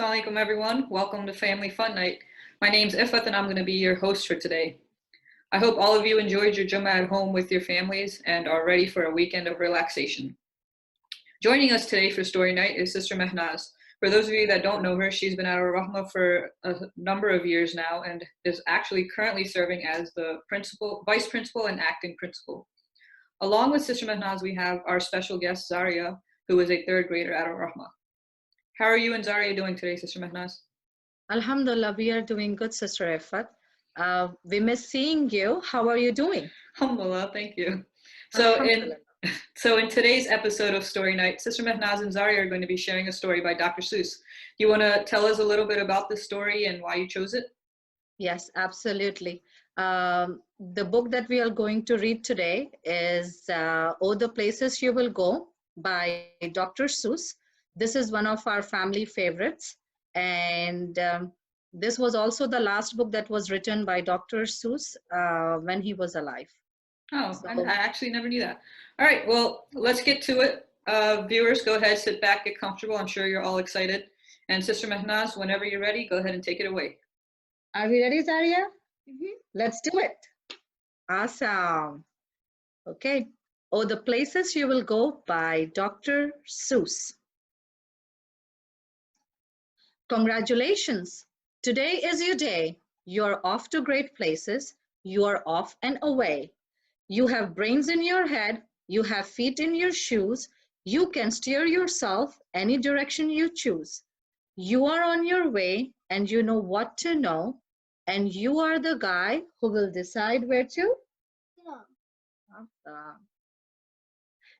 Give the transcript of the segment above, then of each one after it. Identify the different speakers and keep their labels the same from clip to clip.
Speaker 1: Assalamu alaikum everyone. Welcome to Family Fun Night. My name's Ifat and I'm going to be your host for today. I hope all of you enjoyed your Jummah at home with your families and are ready for a weekend of relaxation. Joining us today for Story Night is Sister Mehnaz. For those of you that don't know her, she's been at our Rahmah for a number of years now and is actually currently serving as the vice principal and acting principal. Along with Sister Mehnaz, we have our special guest Zaria, who is a third grader at our Rahmah. How are you and Zaria doing today, Sister Mehnaz?
Speaker 2: Alhamdulillah, we are doing good, Sister Ifat. We miss seeing you. How are you doing?
Speaker 1: Alhamdulillah, thank you. So in today's episode of Story Night, Sister Mehnaz and Zaria are going to be sharing a story by Dr. Seuss. Do you want to tell us a little bit about this story and why you chose it?
Speaker 2: Yes, absolutely. The book that we are going to read today is Oh, the Places You Will Go by Dr. Seuss. This is one of our family favorites. And this was also the last book that was written by Dr. Seuss when he was alive.
Speaker 1: Oh, so, I actually never knew that. All right, well, let's get to it. Viewers, go ahead, sit back, get comfortable. I'm sure you're all excited. And Sister Mehnaz, whenever you're ready, go ahead and take it away.
Speaker 2: Are we ready, Zaria? Mm-hmm. Let's do it. Awesome. Okay. Oh, the Places You Will Go by Dr. Seuss. Congratulations. Today is your day. You're off to great places. You are off and away. You have brains in your head. You have feet in your shoes. You can steer yourself any direction you choose. You are on your way and you know what to know. And you are the guy who will decide where to go.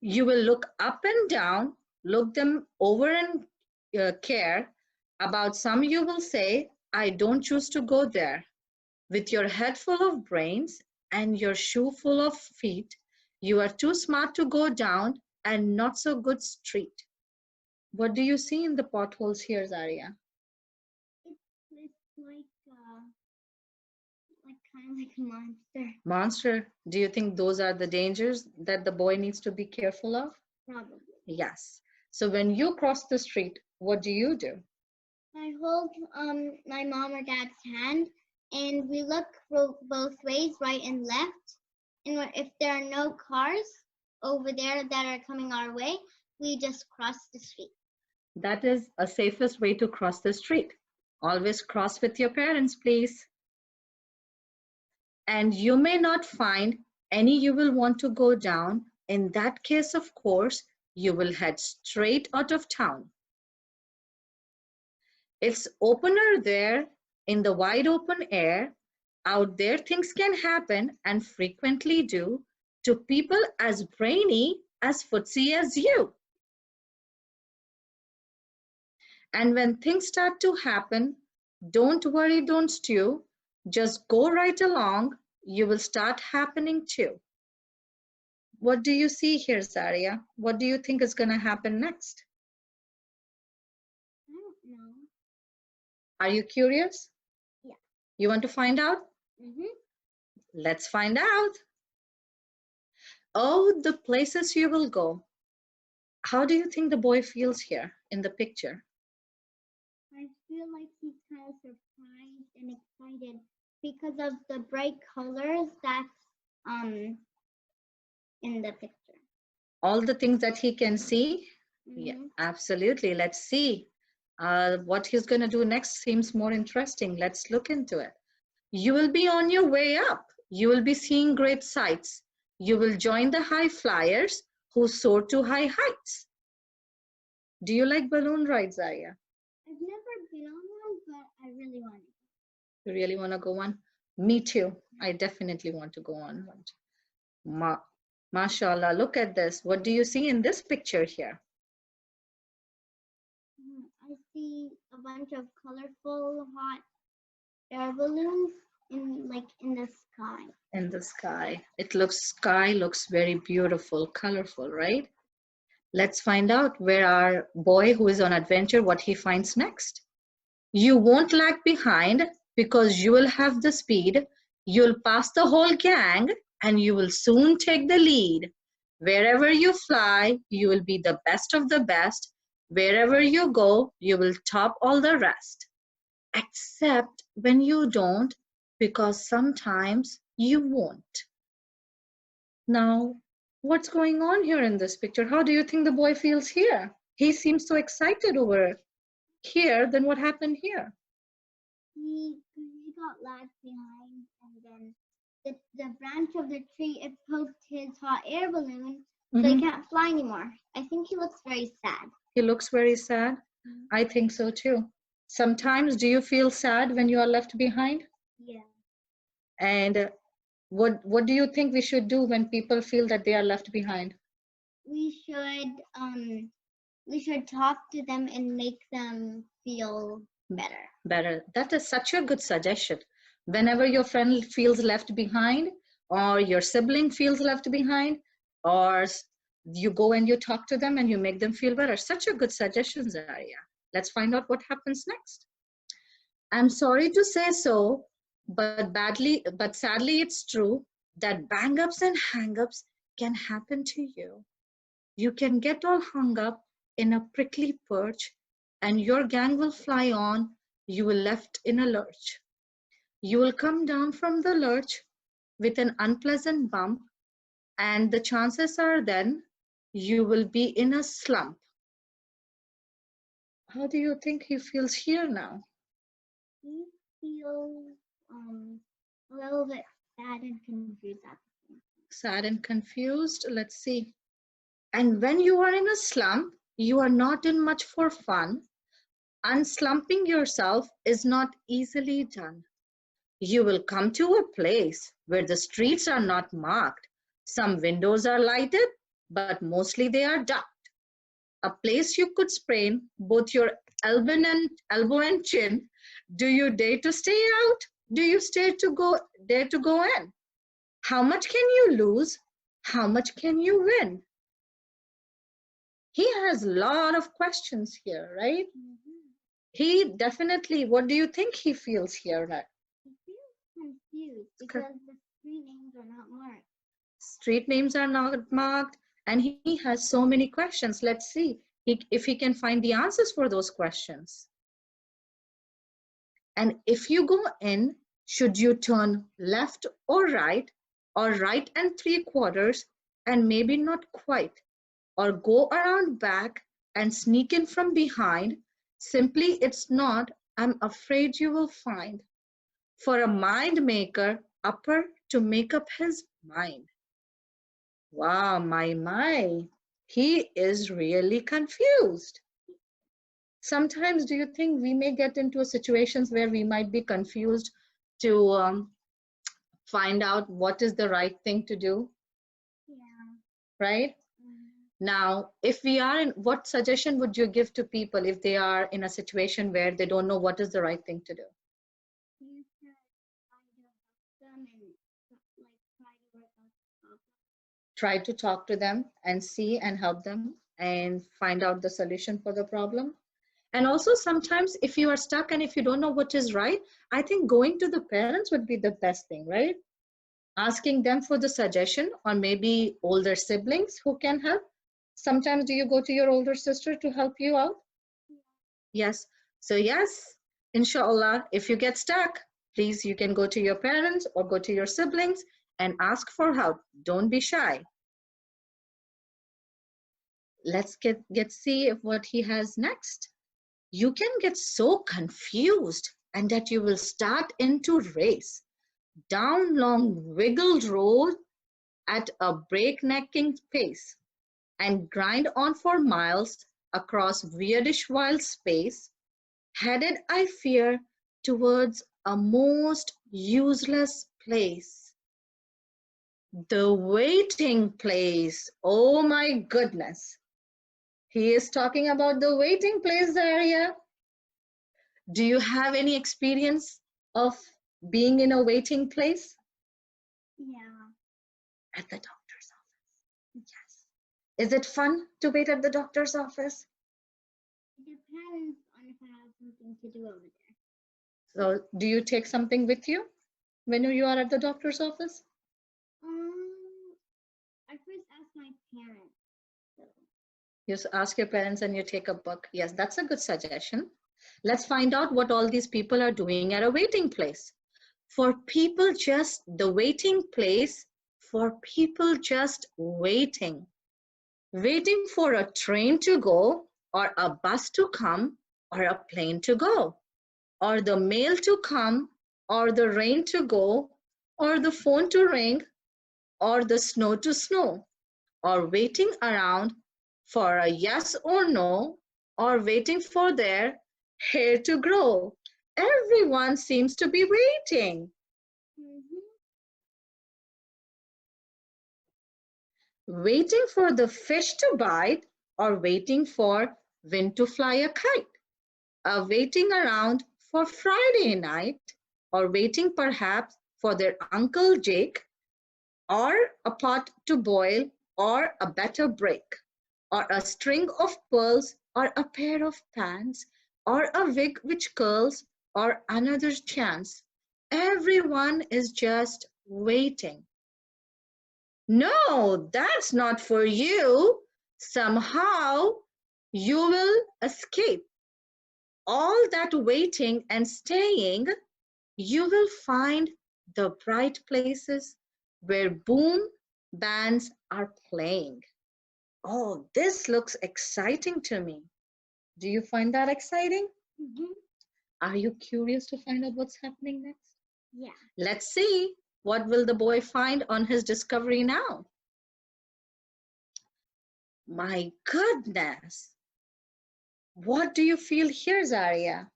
Speaker 2: You will look up and down, look them over and care. About some you will say, I don't choose to go there. With your head full of brains and your shoe full of feet, you are too smart to go down and not so good street. What do you see in the potholes here, Zaria?
Speaker 3: It's kind of like a monster.
Speaker 2: Monster? Do you think those are the dangers that the boy needs to be careful of?
Speaker 3: Probably.
Speaker 2: Yes. So when you cross the street, what do you do?
Speaker 3: I hold my mom or dad's hand and we look both ways, right and left. And if there are no cars over there that are coming our way, we just cross the street.
Speaker 2: That is a safest way to cross the street. Always cross with your parents, please. And you may not find any you will want to go down. In that case, of course, you will head straight out of town. It's opener there in the wide open air. Out there things can happen and frequently do to people as brainy as footsie as you. And when things start to happen, don't worry, don't stew. Just go right along. You will start happening too. What do you see here, Zaria? What do you think is going to happen next?
Speaker 3: I don't know.
Speaker 2: Are you curious?
Speaker 3: Yeah.
Speaker 2: You want to find out?
Speaker 3: Mm-hmm.
Speaker 2: Let's find out. Oh, the places you will go. How do you think the boy feels here in the picture?
Speaker 3: I feel like he's kind of surprised and excited because of the bright colors that's in the picture.
Speaker 2: All the things that he can see?
Speaker 3: Mm-hmm.
Speaker 2: Yeah, absolutely. Let's see. What he's going to do next seems more interesting. Let's look into it. You will be on your way up. You will be seeing great sights. You will join the high flyers who soar to high heights. Do you like balloon rides, Zaria?
Speaker 3: I've never been on one, but I really want to.
Speaker 2: You really want to go on? Me too. I definitely want to go on one. Mashallah, look at this. What do you see in this picture here?
Speaker 3: I see a bunch of colorful hot air balloons in the sky.
Speaker 2: In the sky. Sky looks very beautiful, colorful, right? Let's find out where our boy who is on adventure, what he finds next. You won't lag behind because you will have the speed. You'll pass the whole gang and you will soon take the lead. Wherever you fly, you will be the best of the best. Wherever you go, you will top all the rest. Except when you don't, because sometimes you won't. Now, what's going on here in this picture? How do you think the boy feels here? He seems so excited over here than what happened here.
Speaker 3: He got lagged behind, and then the branch of the tree, it poked his hot air balloon, so he can't fly anymore. I think he looks very sad.
Speaker 2: He looks very sad. I think so too. Sometimes do you feel sad when you are left behind?
Speaker 3: Yeah.
Speaker 2: And what do you think we should do when people feel that they are left behind?
Speaker 3: We should talk to them and make them feel better.
Speaker 2: Better. That is such a good suggestion. Whenever your friend feels left behind, or your sibling feels left behind, or you go and you talk to them and you make them feel better. Such a good suggestion, Zaria. Let's find out what happens next. I'm sorry to say so, but sadly it's true that bang-ups and hang-ups can happen to you. You can get all hung up in a prickly perch, and your gang will fly on, you will left in a lurch. You will come down from the lurch with an unpleasant bump, and the chances are then you will be in a slump. How do you think he feels here now?
Speaker 3: He feels a little bit sad and confused at the same time.
Speaker 2: Sad and confused? Let's see. And when you are in a slump, you are not in much for fun. Unslumping yourself is not easily done. You will come to a place where the streets are not marked. Some windows are lighted, but mostly they are dark. A place you could sprain both your elbow and chin. Do you dare to stay out? Do you dare to go in? How much can you lose? How much can you win? He has a lot of questions here, right? He definitely, what do you think he feels here?
Speaker 3: He feels confused because the street names are not marked.
Speaker 2: Street names are not marked, and he has so many questions. Let's see if he can find the answers for those questions. And if you go in, should you turn left or right and 3/4, and maybe not quite, or go around back and sneak in from behind? Simply, it's not, I'm afraid you will find. For a mind maker, upper to make up his mind. Wow, my. He is really confused. Sometimes do you think we may get into situations where we might be confused to find out what is the right thing to do?
Speaker 3: Yeah.
Speaker 2: Right? Now, if we are in, what suggestion would you give to people if they are in a situation where they don't know what is the right thing to do?
Speaker 3: You should try to help them and try to work out the problem.
Speaker 2: Try to talk to them and see and help them and find out the solution for the problem. And also sometimes if you are stuck and if you don't know what is right, I think going to the parents would be the best thing, right? Asking them for the suggestion, or maybe older siblings who can help. Sometimes do you go to your older sister to help you out? Yes. So yes, inshallah, if you get stuck, please, you can go to your parents or go to your siblings and ask for help. Don't be shy. Let's see what he has next. You can get so confused and that you will start into race down long wiggled road at a breaknecking pace and grind on for miles across weirdish wild space, headed, I fear, towards a most useless place. The waiting place. Oh my goodness. He is talking about the waiting place area. Do you have any experience of being in a waiting place?
Speaker 3: Yeah.
Speaker 2: At the doctor's office. Yes. Is it fun to wait at the doctor's office?
Speaker 3: It depends on if I have something to do over there.
Speaker 2: So do you take something with you when you are at the doctor's office?
Speaker 3: I first asked my parents. So.
Speaker 2: You ask your parents and you take a book. Yes, that's a good suggestion. Let's find out what all these people are doing at a waiting place. For people just the waiting place, for people just waiting. Waiting for a train to go, or a bus to come, or a plane to go, or the mail to come, or the rain to go, or the phone to ring, or the snow to snow, or waiting around for a yes or no, or waiting for their hair to grow. Everyone seems to be waiting.
Speaker 3: Mhm.
Speaker 2: Waiting for the fish to bite, or waiting for wind to fly a kite, waiting around for Friday night, or waiting perhaps for their Uncle Jake, or a pot to boil, or a better break, or a string of pearls, or a pair of pants, or a wig which curls, or another chance. Everyone is just waiting. No, that's not for you. Somehow you will escape all that waiting and staying. You will find the bright places where boom bands are playing. Oh, this looks exciting to me. Do you find that exciting?
Speaker 3: Mhm.
Speaker 2: Are you curious to find out what's happening next?
Speaker 3: Yeah.
Speaker 2: Let's see. What will the boy find on his discovery now? My goodness. What do you feel here, Zaria?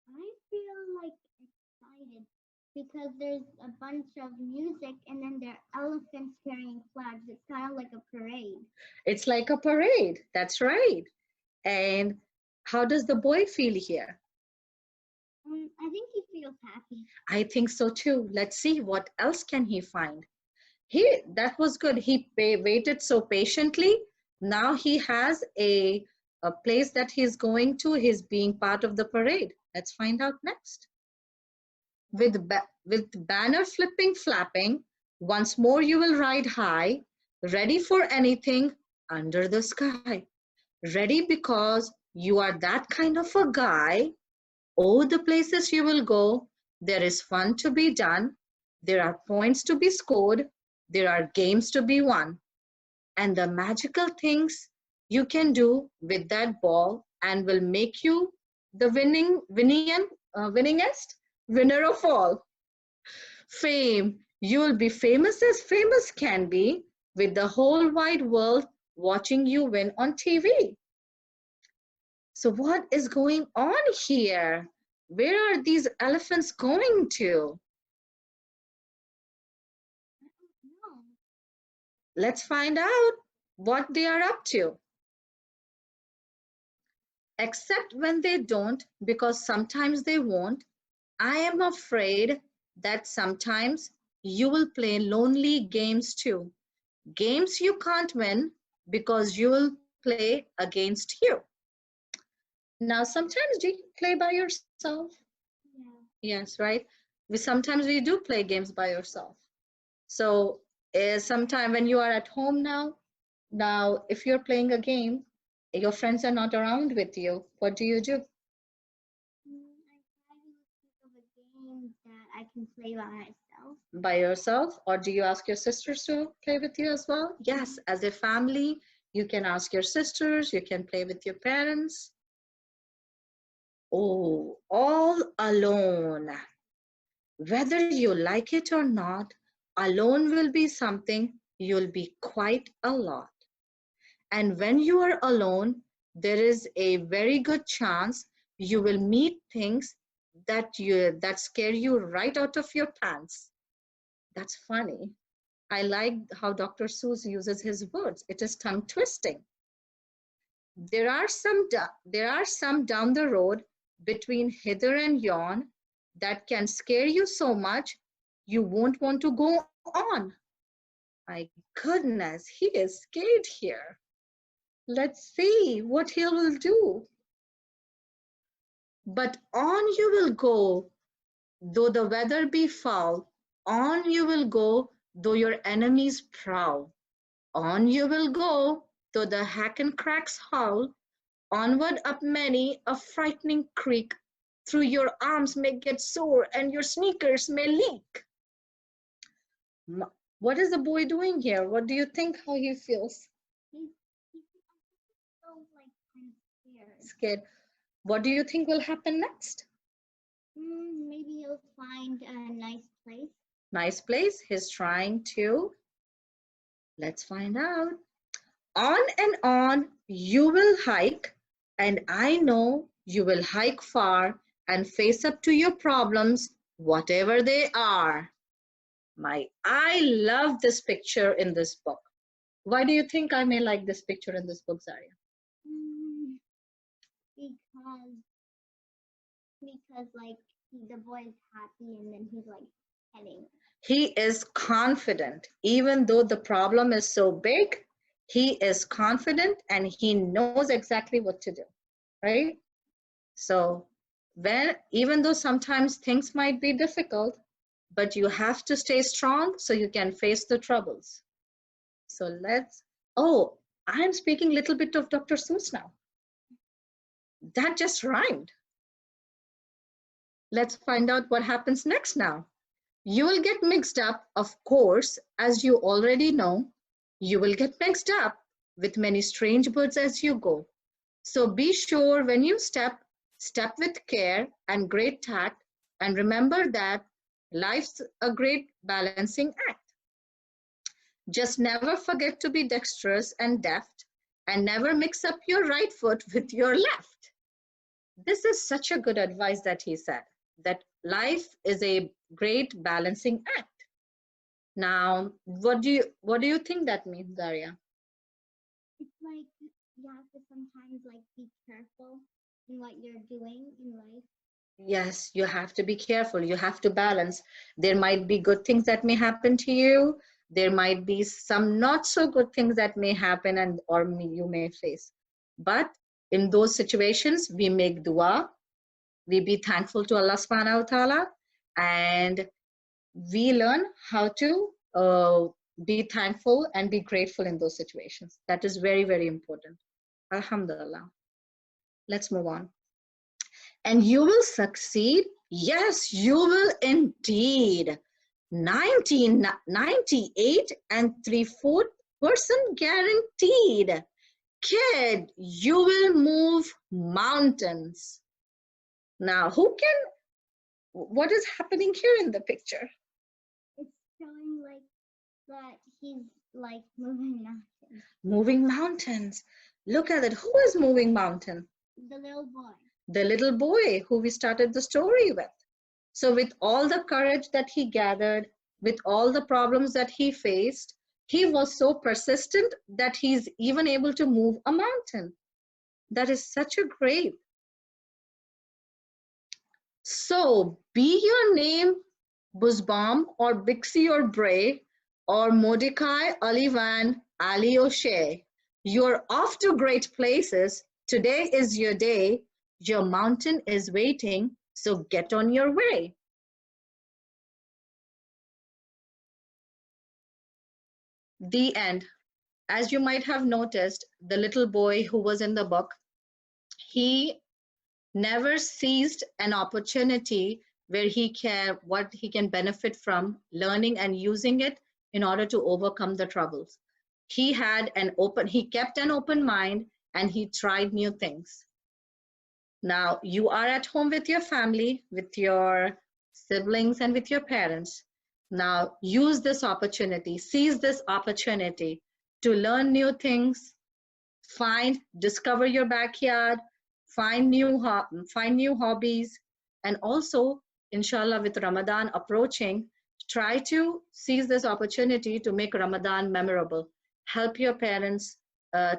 Speaker 3: I feel like excited because there's a bunch of music and then there are elephants carrying flags. It's kind of like a parade.
Speaker 2: It's like a parade. That's right. And how does the boy feel here?
Speaker 3: I think he feels happy.
Speaker 2: I think so too. Let's see what else can he find. That was good. Waited so patiently. Now he has a place that he's going to. He's being part of the parade. Let's find out next. With banner flipping, flapping, once more you will ride high, ready for anything under the sky. Ready because you are that kind of a guy. Oh, the places you will go, there is fun to be done, there are points to be scored, there are games to be won, and the magical things you can do with that ball and will make you the winningest winner of all. Fame, you will be famous as famous can be, with the whole wide world watching you win on TV. So what is going on here? Where are these elephants going to?
Speaker 3: No.
Speaker 2: Let's find out what they are up to. Except when they don't, because sometimes they won't. I am afraid that sometimes you will play lonely games too. Games you can't win because you will play against you. Now, sometimes do you play by yourself?
Speaker 3: Yeah.
Speaker 2: Yes, right? Sometimes we do play games by yourself. So sometime when you are at home now if you're playing a game, your friends are not around with you. What do you do?
Speaker 3: I try to think of a game that I can play by myself.
Speaker 2: By yourself, or do you ask your sisters to play with you as well? Yes, as a family, you can ask your sisters, you can play with your parents. Oh, all alone. Whether you like it or not, alone will be something you'll be quite a lot. And when you are alone, there is a very good chance you will meet things that scare you right out of your pants. That's funny. I like how Dr. Seuss uses his words. It is tongue twisting. There are some down the road between hither and yon that can scare you so much you won't want to go on. My goodness, he is scared here. Let's see what he will do. But on you will go, though the weather be foul. On you will go, though your enemies prowl. On you will go, though the hack and cracks howl, onward up many a frightening creek, through your arms may get sore and your sneakers may leak. What is the boy doing here? What do you think how he feels?
Speaker 3: He's so like kind of scared.
Speaker 2: Scared. What do you think will happen next?
Speaker 3: Maybe he'll find a nice place.
Speaker 2: Nice place. He's trying to. Let's find out. On and on you will hike, and I know you will hike far and face up to your problems, whatever they are. I love this picture in this book. Why do you think I may like this picture in this book, Zaria?
Speaker 3: Because like the boy is happy and then he's like heading.
Speaker 2: He is confident, even though the problem is so big. He is confident and he knows exactly what to do, right? So even though sometimes things might be difficult, but you have to stay strong so you can face the troubles. So I'm speaking a little bit of Dr. Seuss now. That just rhymed. Let's find out what happens next now. You will get mixed up, of course, as you already know. You will get mixed up with many strange birds as you go. So be sure when you step with care and great tact, and remember that life's a great balancing act. Just never forget to be dexterous and deft, and never mix up your right foot with your left. This is such a good advice that he said, that life is a great balancing act. Now, what do you think that means, Daria?
Speaker 3: It's like you have to sometimes like be careful in what you're doing in life.
Speaker 2: Yes, you have to be careful. You have to balance. There might be good things that may happen to you. There might be some not so good things that may happen or you may face. But in those situations, we make dua. We be thankful to Allah subhanahu wa ta'ala, and we learn how to be thankful and be grateful in those situations. That is very, very important. Alhamdulillah. Let's move on. And you will succeed. Yes, you will indeed. 98 and 3/4% guaranteed. Kid, you will move mountains. Now, what is happening here in the picture?
Speaker 3: It's showing like that he's like moving mountains.
Speaker 2: Moving mountains. Look at it. Who is moving mountain?
Speaker 3: The little boy.
Speaker 2: The little boy who we started the story with. So with all the courage that he gathered, with all the problems that he faced, he was so persistent that he's even able to move a mountain. That is such a great. So be your name Busbam or Bixie or Bray or Mordecai, Olivan, Ali O'Shea. You're off to great places. Today is your day. Your mountain is waiting, so get on your way. The end. As you might have noticed, the little boy who was in the book, he never seized an opportunity where he can benefit from learning and using it in order to overcome the troubles. He kept an open mind and he tried new things. Now you are at home with your family, with your siblings and with your parents. Now use this opportunity, seize this opportunity to learn new things, discover your backyard, find new hobbies, and also, inshallah, with Ramadan approaching, try to seize this opportunity to make Ramadan memorable. Help your parents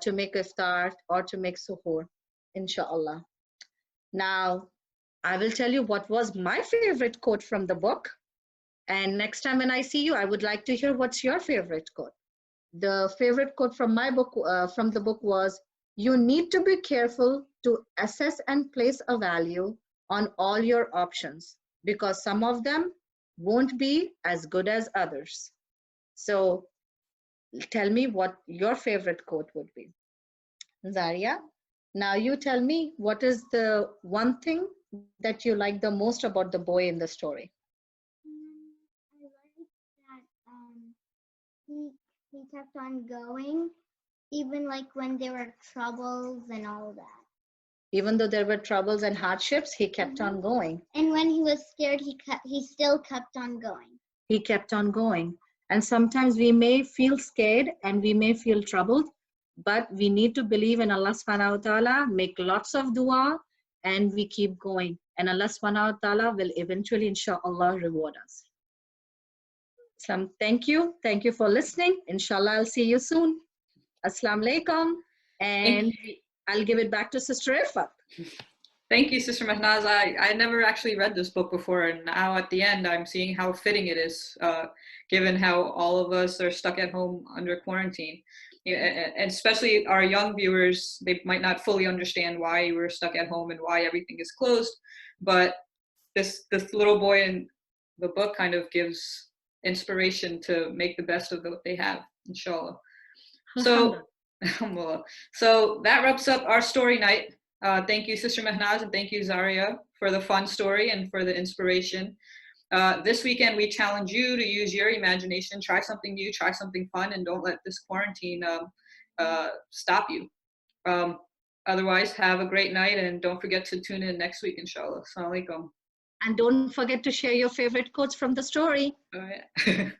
Speaker 2: to make iftar or to make suhoor, inshallah. Now, I will tell you what was my favorite quote from the book. And next time when I see you, I would like to hear what's your favorite quote. The favorite quote from my book, from the book was, you need to be careful to assess and place a value on all your options because some of them won't be as good as others. So tell me what your favorite quote would be. Zaria, now you tell me, what is the one thing that you like the most about the boy in the story?
Speaker 3: I like that he he kept on going, even like when there were troubles and all that.
Speaker 2: Even though there were troubles and hardships, he kept on going.
Speaker 3: And when he was scared, he still kept on going.
Speaker 2: He kept on going. And sometimes we may feel scared and we may feel troubled, but we need to believe in Allah subhanahu wa ta'ala, make lots of dua, and we keep going. And Allah subhanahu wa ta'ala will eventually, inshallah, reward us. Islam, thank you. Thank you for listening. Inshallah, I'll see you soon. Assalamu alaikum. And I'll give it back to Sister Ifat.
Speaker 1: Thank you, Sister Mehnaz. I never actually read this book before, and now at the end, I'm seeing how fitting it is, given how all of us are stuck at home under quarantine. And especially our young viewers, they might not fully understand why we're stuck at home and why everything is closed. But this little boy in the book kind of gives inspiration to make the best of what they have, inshallah. So, so that wraps up our story night. Thank you, Sister Mehnaz, and thank you, Zaria, for the fun story and for the inspiration. This weekend, we challenge you to use your imagination, try something new, try something fun, and don't let this quarantine stop you. Otherwise, have a great night, and don't forget to tune in next week, inshallah. Assalamu alaikum.
Speaker 2: And don't forget to share your favorite quotes from the story.
Speaker 1: Oh, yeah.